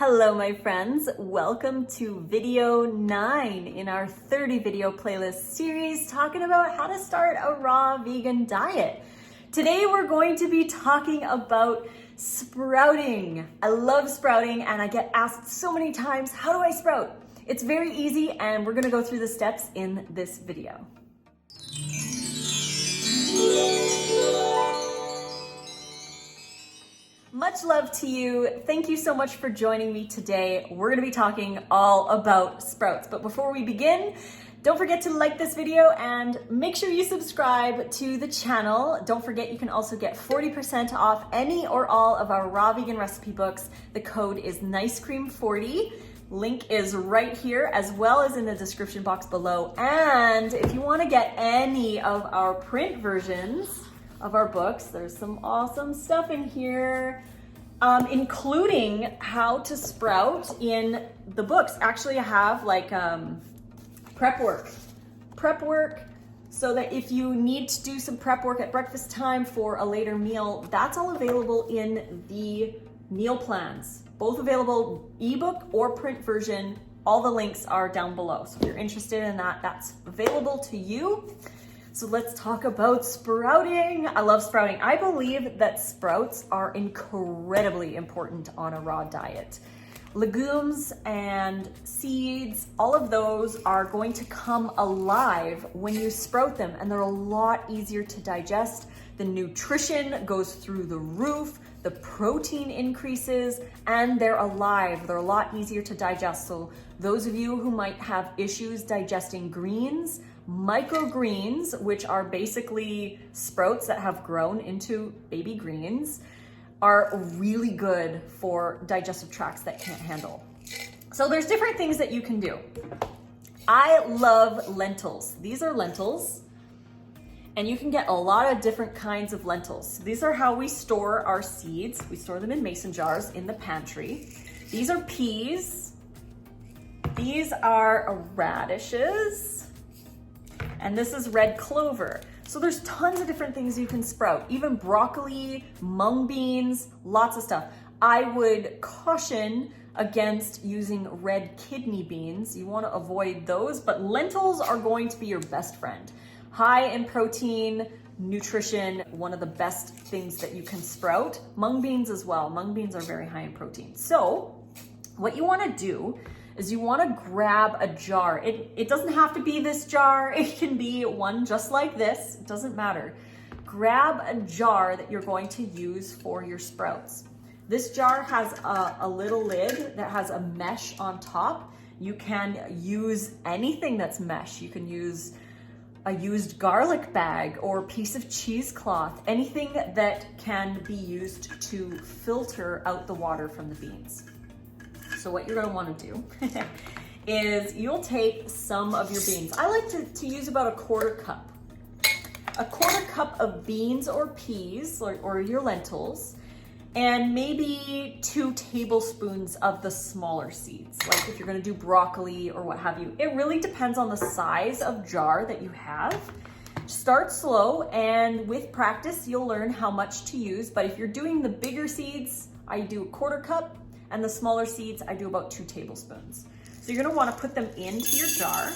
Hello my friends, welcome to video 9 in our 30 video playlist series talking about how to start a raw vegan diet. Today we're going to be talking about sprouting. I love sprouting and I get asked so many times, how do I sprout? It's very easy and we're gonna go through the steps in this video. Much love to you. Thank you so much for joining me today. We're gonna be talking all about sprouts. But before we begin, don't forget to like this video and make sure you subscribe to the channel. Don't forget you can also get 40% off any or all of our raw vegan recipe books. The code is NICECREAM40. Link is right here as well as in the description box below. And if you wanna get any of our print versions of our books, there's some awesome stuff in here, including how to sprout in the books. Actually, I have like prep work so that if you need to do some prep work at breakfast time for a later meal, that's all available in the meal plans, both available ebook or print version. All the links are down below. So if you're interested in that, that's available to you. So let's talk about sprouting. I love sprouting. I believe that sprouts are incredibly important on a raw diet. Legumes and seeds, all of those are going to come alive when you sprout them, and they're a lot easier to digest. The nutrition goes through the roof, the protein increases, and they're alive. They're a lot easier to digest. So those of you who might have issues digesting greens, microgreens, which are basically sprouts that have grown into baby greens, are really good for digestive tracts that can't handle. So there's different things that you can do. I love lentils. These are lentils, and you can get a lot of different kinds of lentils. These are how we store our seeds. We store them in mason jars in the pantry. These are peas. These are radishes. And this is red clover. So there's tons of different things you can sprout, even broccoli, mung beans, lots of stuff. I would caution against using red kidney beans. You want to avoid those, but lentils are going to be your best friend. High in protein, nutrition, one of the best things that you can sprout. Mung beans as well. Mung beans are very high in protein. So what you want to do is you want to grab a jar. It doesn't have to be this jar. It can be one just like this. It doesn't matter. Grab a jar that you're going to use for your sprouts. This jar has a little lid that has a mesh on top. You can use anything that's mesh. You can use a used garlic bag or piece of cheesecloth, anything that can be used to filter out the water from the beans. So what you're gonna wanna do is you'll take some of your beans. I like to use about a quarter cup. A quarter cup of beans or peas or your lentils, and maybe 2 tablespoons of the smaller seeds. Like if you're gonna do broccoli or what have you. It really depends on the size of jar that you have. Start slow, and with practice, you'll learn how much to use. But if you're doing the bigger seeds, I do a quarter cup. And the smaller seeds, I do about 2 tablespoons. So you're gonna wanna put them into your jar.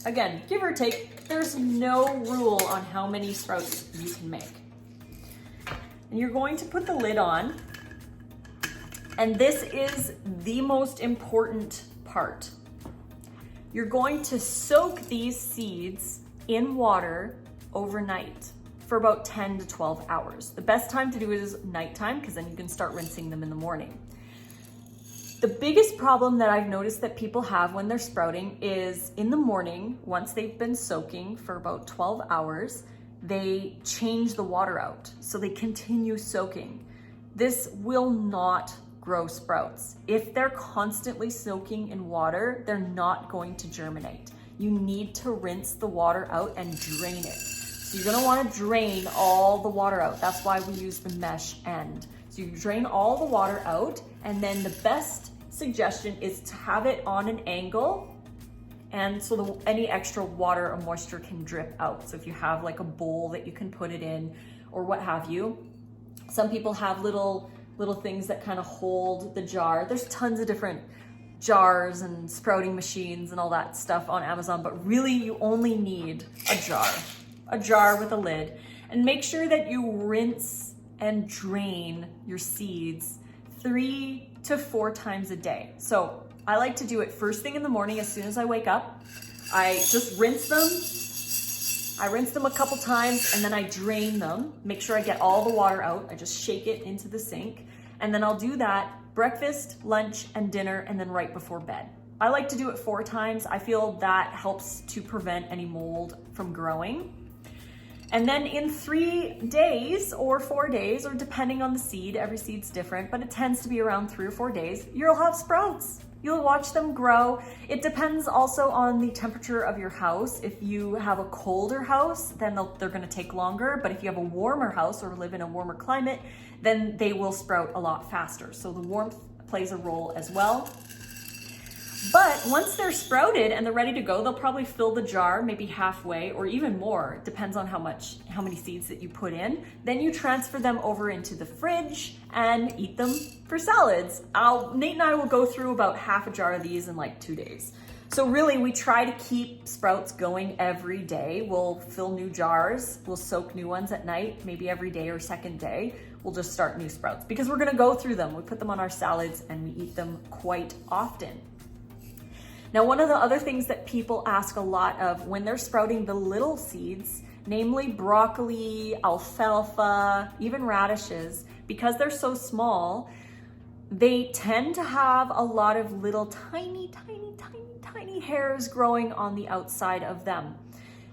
Again, give or take, there's no rule on how many sprouts you can make. And you're going to put the lid on. And this is the most important part. You're going to soak these seeds in water overnight for about 10 to 12 hours. The best time to do it is nighttime, because then you can start rinsing them in the morning. The biggest problem that I've noticed that people have when they're sprouting is in the morning, once they've been soaking for about 12 hours, they change the water out. So they continue soaking. This will not grow sprouts. If they're constantly soaking in water, they're not going to germinate. You need to rinse the water out and drain it. So you're gonna wanna drain all the water out. That's why we use the mesh end. So you drain all the water out, and then the best suggestion is to have it on an angle, and so any extra water or moisture can drip out. So if you have like a bowl that you can put it in or what have you. Some people have little little things that kind of hold the jar. There's tons of different jars and sprouting machines and all that stuff on Amazon, but really you only need a jar with a lid. And make sure that you rinse and drain your seeds 3 to 4 times a day. So I like to do it first thing in the morning as soon as I wake up. I just rinse them. I rinse them a couple times and then I drain them. Make sure I get all the water out. I just shake it into the sink. And then I'll do that breakfast, lunch, and dinner, and then right before bed. I like to do it 4 times. I feel that helps to prevent any mold from growing. And then in 3 days or 4 days, or depending on the seed, every seed's different, but it tends to be around 3 or 4 days, you'll have sprouts. You'll watch them grow. It depends also on the temperature of your house. If you have a colder house, then they're gonna take longer, but if you have a warmer house or live in a warmer climate, then they will sprout a lot faster. So the warmth plays a role as well. But once they're sprouted and they're ready to go, they'll probably fill the jar maybe halfway or even more, depends on how many seeds that you put in. Then you transfer them over into the fridge and eat them for salads. Nate and I will go through about half a jar of these in like 2 days. So really we try to keep sprouts going every day. We'll fill new jars, we'll soak new ones at night, maybe every day or second day. We'll just start new sprouts because we're gonna go through them. We put them on our salads and we eat them quite often. Now, one of the other things that people ask a lot of when they're sprouting the little seeds, namely broccoli, alfalfa, even radishes, because they're so small, they tend to have a lot of little tiny hairs growing on the outside of them.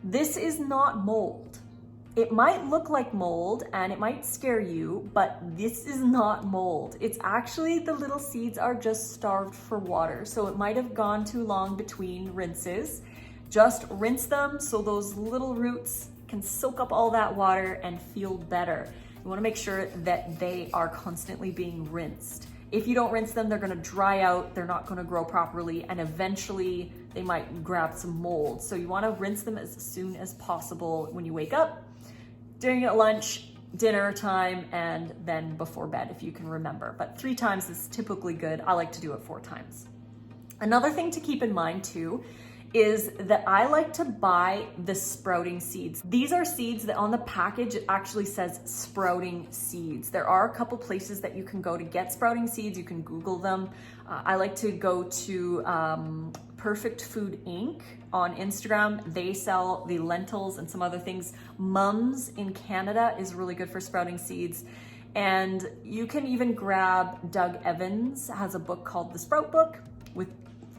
This is not mold. It might look like mold and it might scare you, but this is not mold. It's actually the little seeds are just starved for water. So it might have gone too long between rinses. Just rinse them so those little roots can soak up all that water and feel better. You wanna make sure that they are constantly being rinsed. If you don't rinse them, they're gonna dry out, they're not gonna grow properly, and eventually they might grab some mold. So you wanna rinse them as soon as possible when you wake up, during at lunch, dinner time, and then before bed if you can remember. But 3 times is typically good. I like to do it 4 times. Another thing to keep in mind too is that I like to buy the sprouting seeds. These are seeds that on the package it actually says sprouting seeds. There are a couple places that you can go to get sprouting seeds. You can Google them. I like to go to Perfect Food Inc. on Instagram. They sell the lentils and some other things. Mums in Canada is really good for sprouting seeds. And you can even grab Doug Evans has a book called The Sprout Book with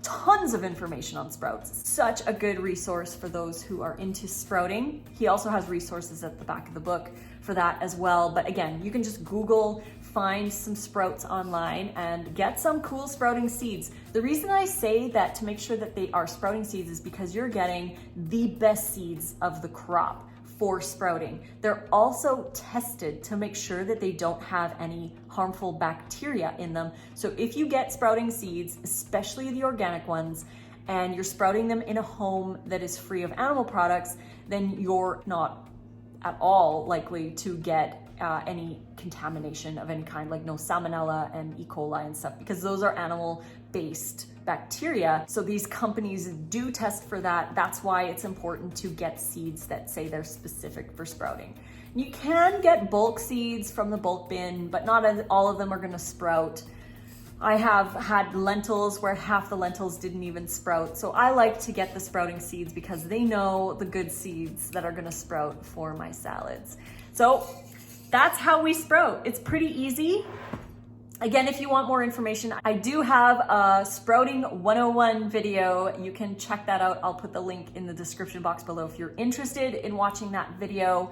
tons of information on sprouts. Such a good resource for those who are into sprouting. He also has resources at the back of the book for that as well. But again, you can just Google, find some sprouts online and get some cool sprouting seeds. The reason I say that to make sure that they are sprouting seeds is because you're getting the best seeds of the crop for sprouting. They're also tested to make sure that they don't have any harmful bacteria in them. So if you get sprouting seeds, especially the organic ones, and you're sprouting them in a home that is free of animal products, then you're not at all likely to get any contamination of any kind, like no salmonella and E. coli and stuff, because those are animal-based bacteria. So these companies do test for that. That's why it's important to get seeds that say they're specific for sprouting. You can get bulk seeds from the bulk bin, but not all of them are gonna sprout. I have had lentils where half the lentils didn't even sprout. So I like to get the sprouting seeds because they know the good seeds that are gonna sprout for my salads. So that's how we sprout. It's pretty easy. Again, if you want more information, I do have a Sprouting 101 video. You can check that out. I'll put the link in the description box below if you're interested in watching that video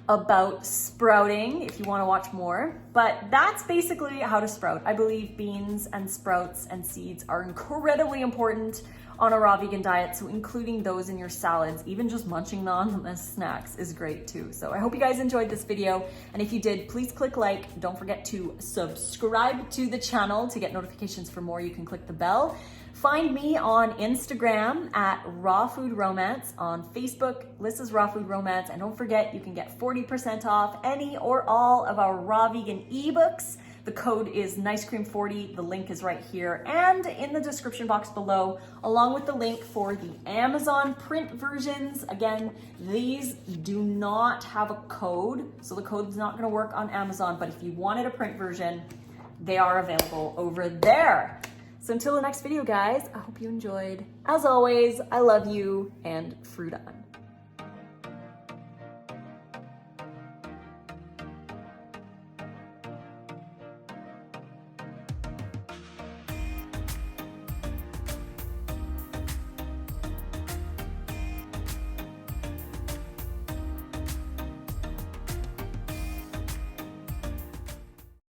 about sprouting, if you want to watch more. But that's basically how to sprout. I believe beans and sprouts and seeds are incredibly important on a raw vegan diet, so including those in your salads, even just munching on them as snacks is great too. So I hope you guys enjoyed this video, and if you did, please click like. Don't forget to subscribe to the channel to get notifications for more. You can click the bell. Find me on Instagram at Raw Food Romance, on Facebook, Lissa's Raw Food Romance, and don't forget you can get 40% off any or all of our raw vegan ebooks The code is NiceCream40. The link is right here and in the description box below, along with the link for the Amazon print versions. Again, these do not have a code, so the code is not going to work on Amazon, but if you wanted a print version, they are available over there. So until the next video, guys, I hope you enjoyed. As always, I love you, and fruit on.